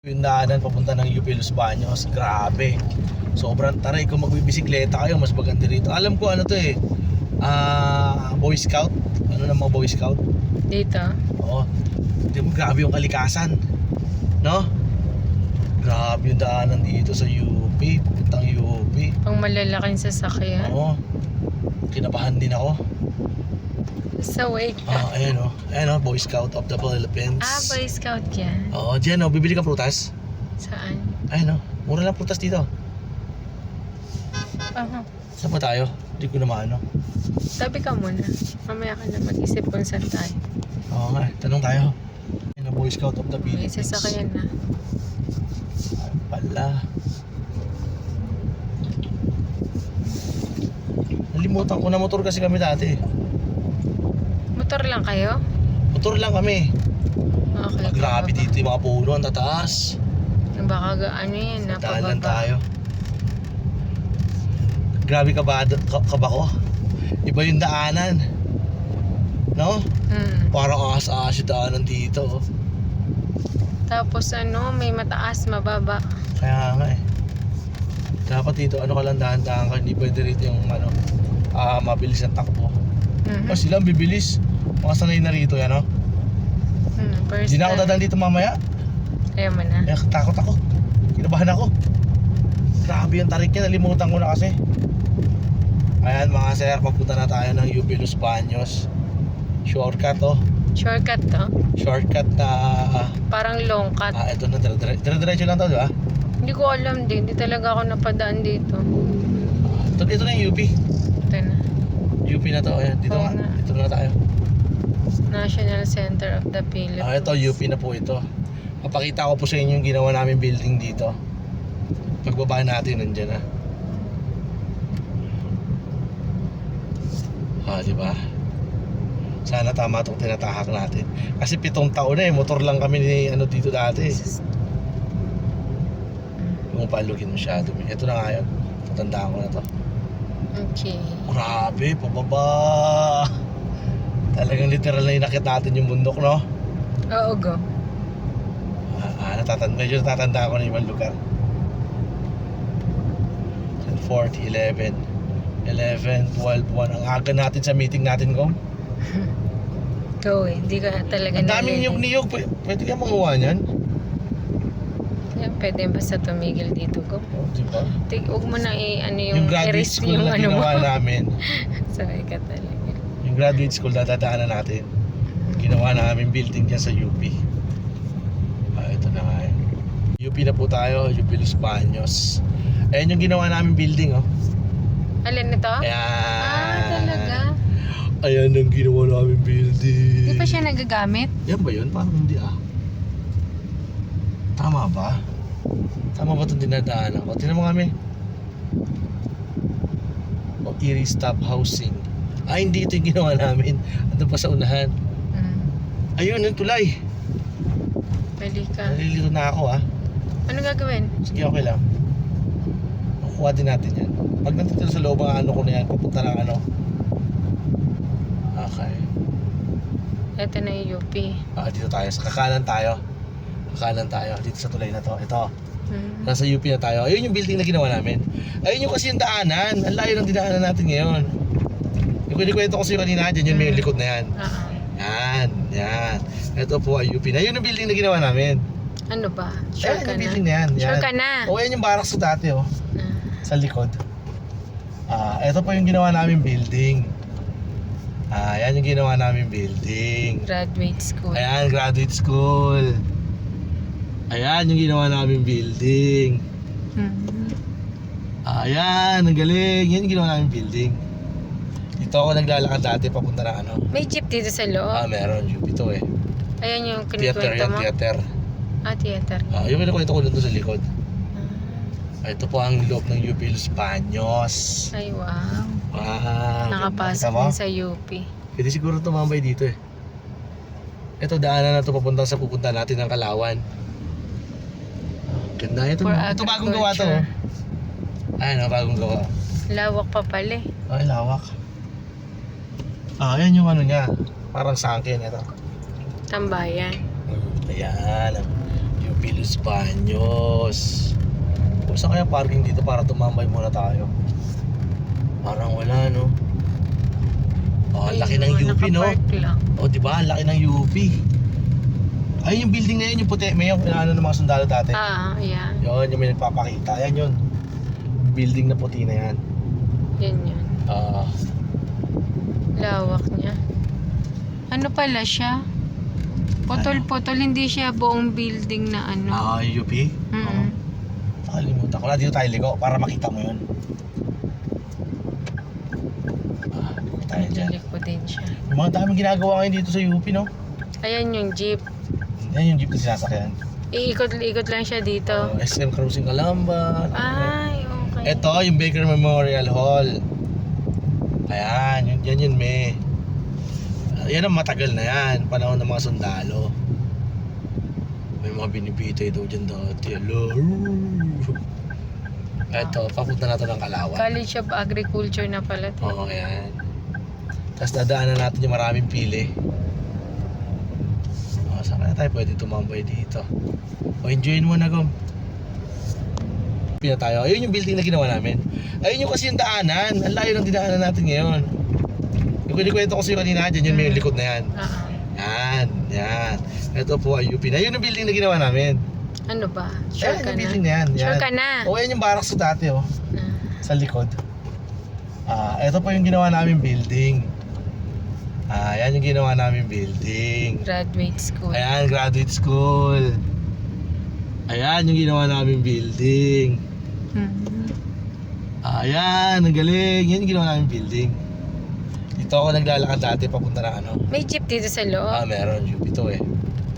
Yung daanan papunta ng UP Los Baños, grabe. Sobrang taray. Kung magbibisikleta kayo, mas maganda rito. Alam ko ano to eh, Boy Scout. Ano ng mga Boy Scout? Dito? Oo. Di mo, grabe yung kalikasan, no? Grabe yung daanan dito sa UP, papuntang UP. Pang malalaking sasakyan. Oo. Kinabahan din ako. Sa wake. Ayan o. Ayan o, Boy Scout of the Philippines. Boy Scout yan. Oo, dyan o, bibili ka prutas. Saan? Ayan o, mura lang prutas dito. Saan ba tayo? Hindi ko na maano. Sabi ka muna. Mamaya ka na mag-isip kung saan tayo. Oo nga, tanong tayo. Ayan o, Boy Scout of the May Philippines. sasakyan na. Ay, pala. Nalimutan ko na motor kasi kami dati. Motor lang kayo? Motor lang kami. Okay. Grabe dito yung mga puno, ang tataas. Baka ano yan, Daan lang napababa. tayo. Grabe ka ba ko? Iba yung daanan. No? Parang aas-aas yung daanan dito. Tapos may mataas, mababa. Kaya nga eh. Dapat dito, ano ka lang dahan-dahan ka. Hindi pwede rito yung mabilis ang takbo. Kasi silang bibilis. Mga sanay na rito yan, no? First Hindi na ako time. dadaan dito mamaya. Ayaw mo na. Takot ako. Kinabahan ako. Grabe yung tarik niya. Nalimutan ko na kasi. Ayan mga sir, papunta na tayo ng UP Los Baños. Shortcut oh. Shortcut to? Shortcut na Parang long cut. ito na, dire-diretso lang to, di ba? Hindi ko alam din. Hindi talaga ako napadaan dito. Ito na yung UP. Ito na. UP na to. Ayan, dito Oo nga. nga. Dito na tayo. National Center of the Philippines. Ito, UP na po ito. Papakita ko po sa inyo yung ginawa namin building dito. Pagbaba natin, nandyan na. Di ba? Sana tama itong tinatahak natin. Kasi 7 taon na motor lang kami ni dito dati. Kung palugin masyado. Ito na nga yun. Tatandaan ko na to. Okay. Grabe, pababa. Talagang literal na inakit natin yung bundok, no? Oo, go. Medyo natatanda ko na yung ibang lugar. 40, 11, 12, 1. Ang aga natin sa meeting natin, Gom. Go eh. Hindi ka talaga Ang daming niyog-niyog. Pwede ka manguha niyan? Yan, pwede basta tumigil dito, go. Diba? Huwag mo na yung graduate erase school yung na ginawa namin. Sorry ka talaga. Yung graduate school na dadaanan natin. Ginawa namin building dyan sa UP. Ito na nga yun. UP na po tayo, UP Los Baños. Ayan yung ginawa namin building, oh. Alin ito? Ayan. Talaga? Ayan ang ginawa namin building. Hindi pa siya nagagamit? Yan ba yun? Parang hindi Tama ba? Tama ba itong dinadaanan ko? Tingnan mo kami. Erie Stop Housing. Hindi ito yung ginawa namin. Ando pa sa unahan. Ayun, yung tulay. Pwede ka. Nalilito na ako Ano gagawin? Sige, okay lang. Makuha din natin yan. Pag nandito sa loob ang ko na yan, pupunta ng Okay. Ito na yung UP. Dito tayo. Sa kakanan tayo. Dito sa tulay na to. Ito. Nasa UP na tayo. Ayun yung building na ginawa namin. Ayun yung kasi yung daanan. Ang layo ng dinaanan natin ngayon. Yung kwento ko sa'yo kanina, dyan yun may likod na yan. Yan. Ito po ay UP na. Yun yung building na ginawa namin. Ano ba? Sure Ayan ka yung na? building na yan. Sure ka na? Yan yung barracks ko dati sa likod. Ito po yung ginawa namin building. Yan yung ginawa namin building. Graduate school. Ayan, graduate school. Ayan yung ginawa namin building. Ayan, ang galing. Yan yung ginawa namin building. Dito ako naglalakad dati papunta na May jeep dito sa loob? Meron. UP to eh. Ayan yung Theater kinikwento yan, mo? theater. Theater. Yung kinikwento ko doon sa likod. Ito po ang loob ng UP Los Baños. Ay, wow. Nakapasok Nakita mo? din sa UP. Pwede siguro tumambay dito eh. Ito, daanan na ito papunta sa pupunta natin ng Kalawan. Ganda ito. For Ito bagong gawa to. Ayan, bagong gawa. Lawak pa pala eh. Ay, lawak. Ayan yung niya. Parang sangkin ito. Tambayan. Ayan. UP UP Los Baños. O saan kaya parking dito para tumambay muna tayo? Parang wala, no? Oh, laki ng UP, no? Nakapark lang. O, diba? Ang laki ng UP. Ay, yung building na yun, yung puti. May yung ano ng mga sundalo dati. Yan. Yun, yung may nagpapakita. Ayan yun. Building na puti na yan. Yan yun. Ah, Lawak niya. Ano pala siya? Putol-putol, hindi siya buong building na ano. UP? Mm. Nakalimutan ko na. Dito tayo ligo para makita mo yun. Ligo tayo dyan. Liliko din siya. Yung mga daming ginagawa ngayon dito sa UP, no? Ayan yung jeep. Yan yung jeep na sinasakyan. Iikot-ikot lang siya dito. SM Cruising Calamba. Ay, okay. Ito, yung Baker Memorial Hall. Ayan, yan yun, may. Yan ang matagal na yan. Panahon ng mga sundalo. May mga binibitay daw dyan dati. Hello. Ito, papunta na ito ng Kalawan. College of Agriculture na pala. Oo, yan. Tapos dadaanan natin yung maraming pili. Saan kaya tayo pwede tumambay dito? O, enjoyin mo na, Gom. Pina tayo. Ayun yung building na ginawa namin. Ayun yung kasi yung daanan. Ang layo ng dinaanan natin ngayon. Yung kwento ko sa'yo kanina, dyan yun may likod na yan. Yan. Ito po ay UP na. Yun yung building na ginawa namin. Ano ba? Sure Ayan ka yung na? building na yan. Sure ka na? O, yan yung barracks ko dati, oh. Ah. Sa likod. Ito po yung ginawa namin building. Yan yung ginawa namin building. Graduate school. Ayan, graduate school. Ayan yung ginawa namin building. Ayan, ang galing. Yan yung ginawa namin building. Dito ako naglalakad dati papunta na ano. May jeep dito sa loob. Meron. UP to eh.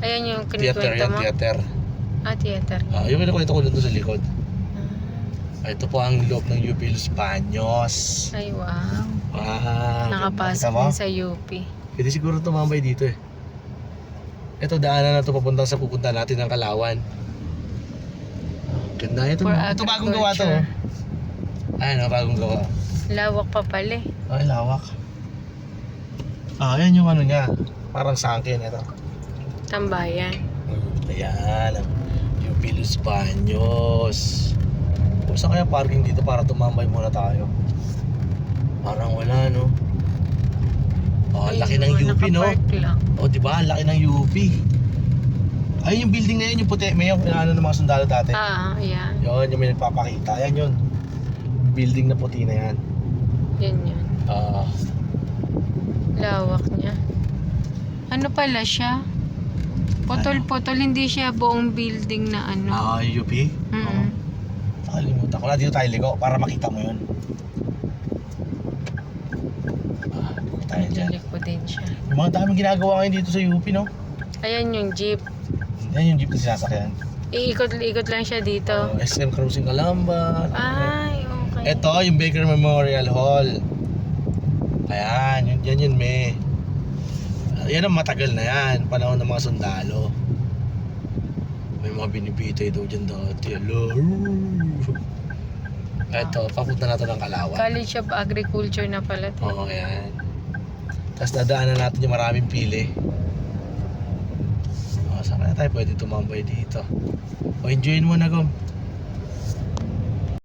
Ayan yung Theater kinikwento yan, mo. theater. Theater. Yung kinikwento ko doon sa likod. Ito po ang loob ng UP Los Baños. Ay, wow. nakita Nakapasok mo? din sa UP. Pwede siguro tumambay dito eh. Ito, daanan na ito papunta sa pupunta natin ng Kalawan. Ganda ito. For Ito bagong gawa to. agriculture. Ayan, bagong gawa. Lawak pa pala eh. Ay, lawak. Ayan yung ano niya. Parang sangkin ito. Tambayan. Ayan, ang UP Los Baños. O saan kaya parking dito para tumambay muna tayo? Parang wala, no? Ang laki ng UP, no? Nakapark lang. O, diba? Ang laki ng UP. Ay, yung building na yun, yung puti. May yung ano ng mga sundalo dati. Yan. Yun, yung may nagpapakita. Ayan yun. Building na puti na yan. Yan yun. Lawak niya. Ano pala siya? Putol-putol, hindi siya buong building na ano. UP? Mm. Nakalimutan ko na. Dito tayo ligo para makita mo yun. Ligo tayo dyan. Liliko din siya. Yung mga daming ginagawa ngayon dito sa UP, no? Ayan yung jeep. Yan yung jeep na sinasakyan. Iikot-ikot lang siya dito. SM Cruising Calamba. Ay, okay. Ito, yung Baker Memorial Hall. Ayan, yan yun, may. Yan ang matagal na yan. Panahon ng mga sundalo. May mga binibitay daw dyan dati. Hello. Ito, papunta na ito ng Kalawan. College of Agriculture na pala. Oo, yan. Tapos dadaanan natin yung maraming pili. Saan kaya tayo pwede tumambay dito? O, enjoyin mo na, Gom.